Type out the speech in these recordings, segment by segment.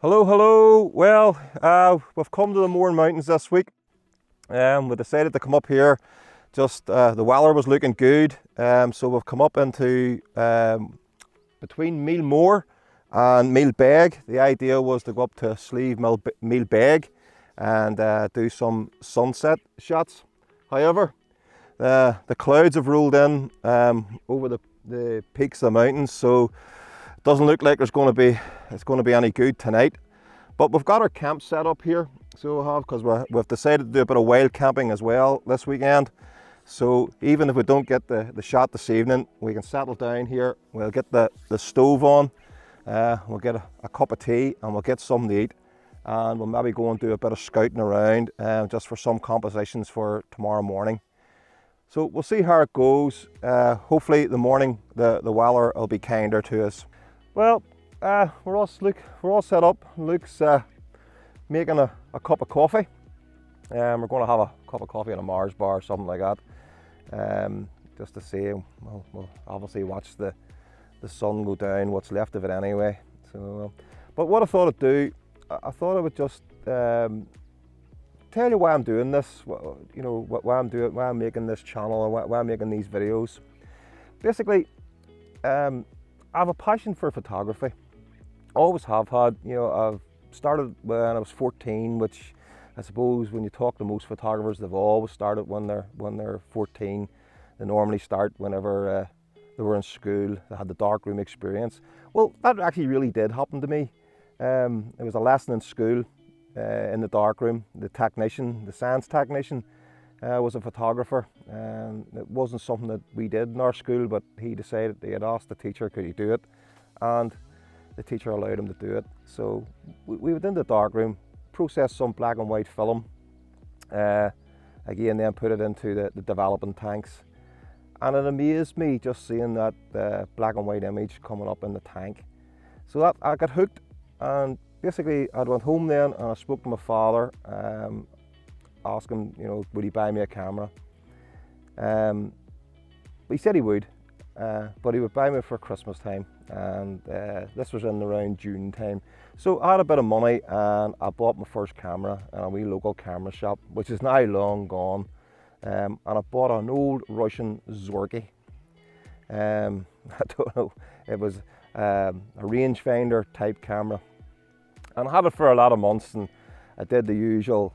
Hello, hello. Well, we've come to the Mourne Mountains this week. We decided to come up here. Just the weather was looking good, so we've come up into between Meelmore and Meelbeg. The idea was to go up to Slieve Meelbeg and do some sunset shots. However, the clouds have rolled in over the peaks of the mountains, so it doesn't look like it's going to be any good tonight. But we've got our camp set up here, so we have, because we've decided to do a bit of wild camping as well this weekend. So even if we don't get the shot this evening, we can settle down here. We'll get the stove on, we'll get a cup of tea, and we'll get something to eat, and we'll maybe go and do a bit of scouting around just for some compositions for tomorrow morning. So we'll see how it goes. Hopefully the morning the weather will be kinder to us. Well, we're all set up. Luke's making a cup of coffee. We're going to have a cup of coffee in a Mars bar or something like that, just to see. We'll obviously watch the sun go down, what's left of it anyway. So, but what I thought I'd do, I thought I would just tell you why I'm doing this. You know, why I'm making this channel, and why I'm making these videos. Basically, I have a passion for photography. Always have had. You know, I've started when I was 14, which I suppose when you talk to most photographers, they've always started when they're 14. They normally start whenever they were in school. They had the darkroom experience. Well, that actually really did happen to me. It was a lesson in school in the darkroom. The technician, the science technician, was a photographer. It wasn't something that we did in our school, but he decided, he had asked the teacher, could he do it? And the teacher allowed him to do it. So we went in the darkroom, processed some black and white film, again then put it into the developing tanks. And it amazed me just seeing that black and white image coming up in the tank. So that I got hooked, and basically I went home then and I spoke to my father, asked him, you know, would he buy me a camera? He said he would, but he would buy me for Christmas time, and this was in around June time. So I had a bit of money and I bought my first camera in a wee local camera shop, which is now long gone, and I bought an old Russian Zorky. I don't know, it was a rangefinder type camera, and I had it for a lot of months, and I did the usual.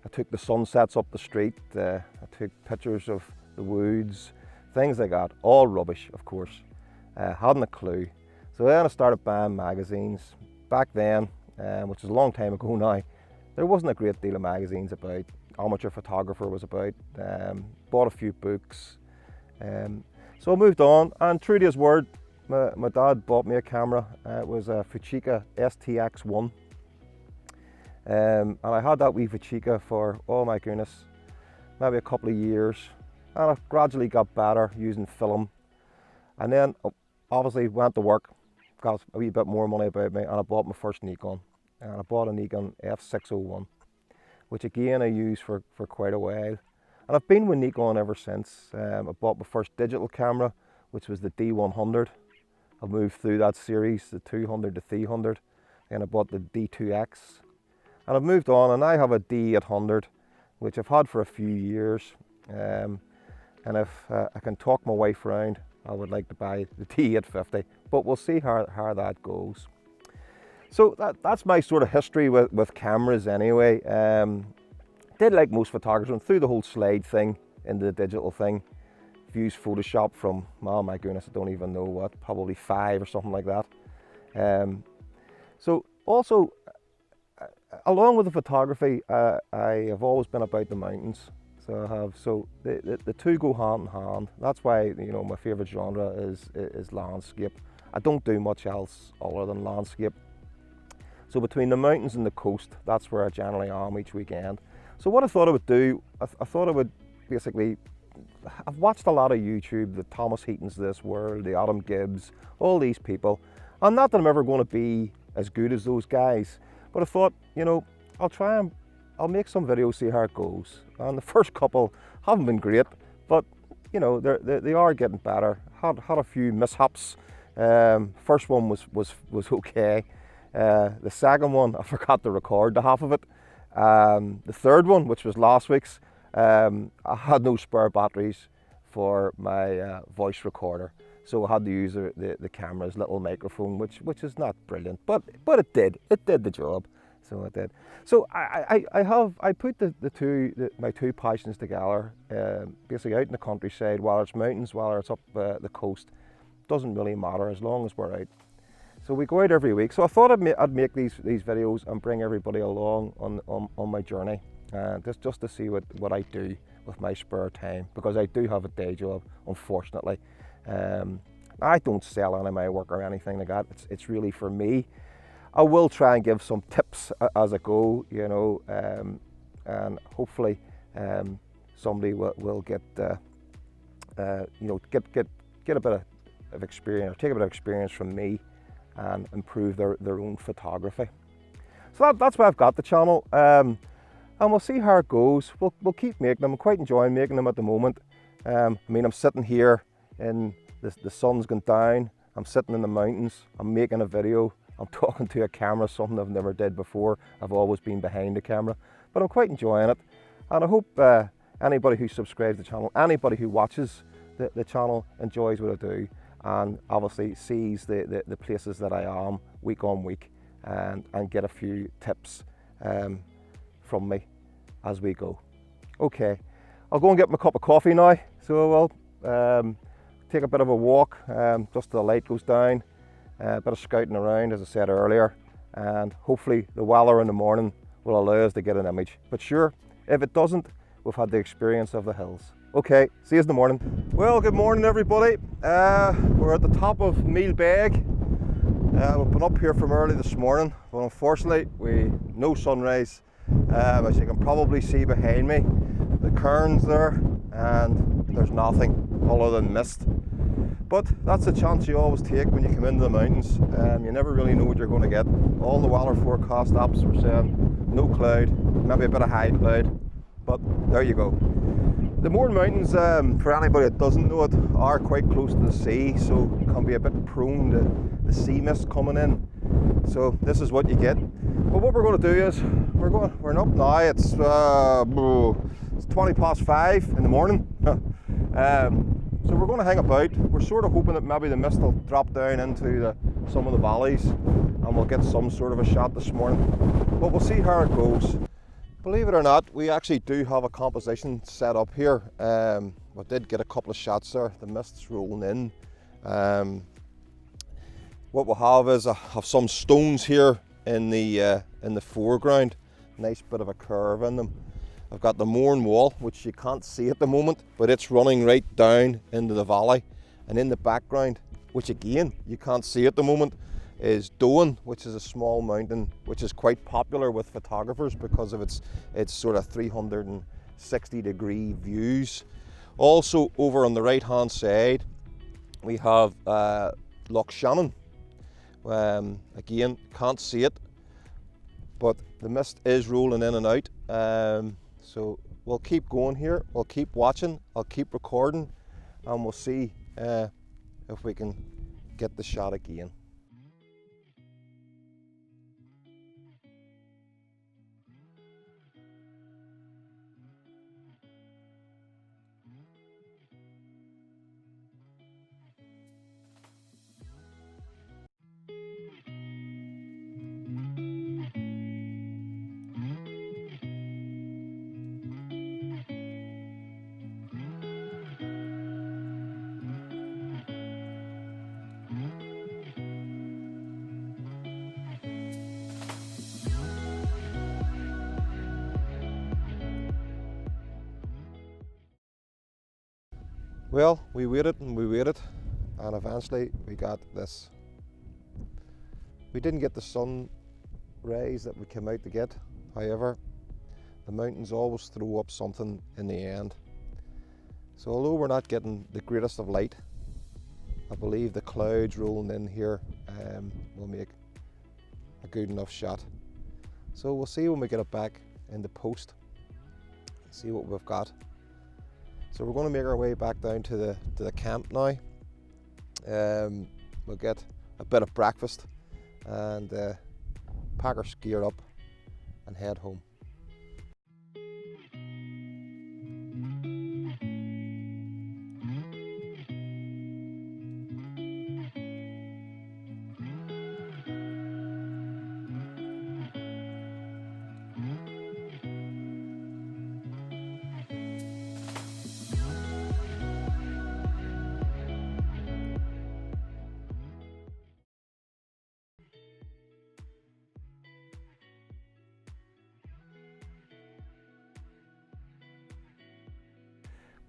I took the sunsets up the street, I took pictures of the woods, things like that, all rubbish of course. Hadn't a clue. So then I started buying magazines. Back then, which is a long time ago now, there wasn't a great deal of magazines about. Amateur Photographer was about. Bought a few books. So I moved on, and true to his word, my dad bought me a camera. It was a Fujica STX1. And I had that wee Fujica for, oh my goodness, maybe a couple of years. And I gradually got better using film. And then obviously went to work, got a wee bit more money about me, and I bought my first Nikon. And I bought a Nikon F601, which again I used for quite a while. And I've been with Nikon ever since. I bought my first digital camera, which was the D100. I moved through that series, the 200 to 300, and I bought the D2X. And I've moved on, and I have a D800, which I've had for a few years. And if I can talk my wife around, I would like to buy the D850, but we'll see how that goes. So that's my sort of history with cameras anyway. Did like most photographers, went through the whole slide thing into the digital thing. Used Photoshop from, oh my goodness, I don't even know what, probably 5 or something like that. So also, along with the photography, I have always been about the mountains. So I have. So the two go hand in hand. That's why, you know, my favourite genre is landscape. I don't do much else other than landscape. So between the mountains and the coast, that's where I generally am each weekend. So what I thought I would do, I thought I would basically, I've watched a lot of YouTube, the Thomas Heatons of this world, the Adam Gibbs, all these people. And not that I'm ever going to be as good as those guys, but I thought, you know, I'll make some videos, see how it goes. And the first couple haven't been great, but you know, they are getting better. Had a few mishaps. First one was okay. The second one, I forgot to record the half of it. The third one, which was last week's, I had no spare batteries for my voice recorder, so I had to use the camera's little microphone, which is not brilliant, but it did the job. So it did. So I put my two passions together, basically out in the countryside, whether it's mountains, whether it's up the coast, doesn't really matter as long as we're out. So we go out every week. So I thought I'd make these videos and bring everybody along on my journey, just to see what I do with my spare time, because I do have a day job, unfortunately. I don't sell any of my work or anything like that. It's really for me. I will try and give some tips as I go, you know, and hopefully somebody will get, you know, get a bit of experience, or take a bit of experience from me, and improve their own photography. So that's why I've got the channel, and we'll see how it goes. We'll keep making them. I'm quite enjoying making them at the moment. I mean, I'm sitting here in the sun's gone down. I'm sitting in the mountains. I'm making a video. I'm talking to a camera, something I've never did before. I've always been behind the camera, but I'm quite enjoying it. And I hope anybody who subscribes to the channel, anybody who watches the channel enjoys what I do, and obviously sees the places that I am week on week, and get a few tips from me as we go. Okay, I'll go and get my cup of coffee now, so I will take a bit of a walk just till the light goes down. A bit of scouting around, as I said earlier, and hopefully the weather in the morning will allow us to get an image. But sure, if it doesn't, we've had the experience of the hills. Okay, see you in the morning. Well, good morning everybody. We're at the top of Meelbeg. We've been up here from early this morning, but unfortunately no sunrise. As you can probably see behind me, the cairns there, and there's nothing other than mist. But that's the chance you always take when you come into the mountains. You never really know what you're going to get. All the weather forecast apps were saying no cloud, maybe a bit of high cloud, but there you go. The Mourne Mountains, for anybody that doesn't know it, are quite close to the sea, so can be a bit prone to the sea mist coming in. So this is what you get. But what we're going to do is we're up now. It's 20 past 5 in the morning. So we're going to hang about. We're sort of hoping that maybe the mist will drop down into some of the valleys, and we'll get some sort of a shot this morning. But we'll see how it goes. Believe it or not, we actually do have a composition set up here. We did get a couple of shots there. The mist's rolling in. What we'll have is I have some stones here in the foreground. Nice bit of a curve in them. I've got the Mourne wall, which you can't see at the moment, but it's running right down into the valley. And in the background, which again you can't see at the moment, is Bloome, which is a small mountain which is quite popular with photographers because of its sort of 360-degree views. Also over on the right hand side we have Loch Shannon. Again, can't see it, but the mist is rolling in and out. So we'll keep going here, we'll keep watching, I'll keep recording, and we'll see if we can get the shot again. Well, we waited and we waited, and eventually we got this. We didn't get the sun rays that we came out to get. However, the mountains always throw up something in the end. So although we're not getting the greatest of light, I believe the clouds rolling in here will make a good enough shot. So we'll see when we get it back in the post, see what we've got. So we're going to make our way back down to the camp now. We'll get a bit of breakfast and pack our gear up and head home.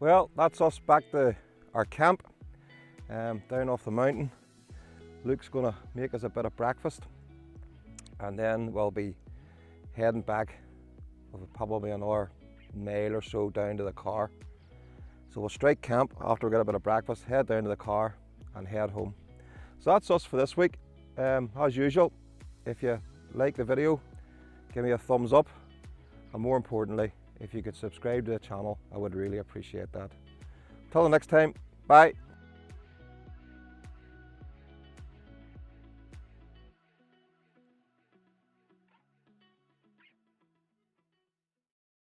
Well, that's us back to our camp down off the mountain. Luke's going to make us a bit of breakfast, and then we'll be heading back with probably another mile or so down to the car. So we'll strike camp after we get a bit of breakfast, head down to the car and head home. So that's us for this week. As usual, if you like the video, give me a thumbs up, and more importantly, if you could subscribe to the channel, I would really appreciate that. Till the next time, bye.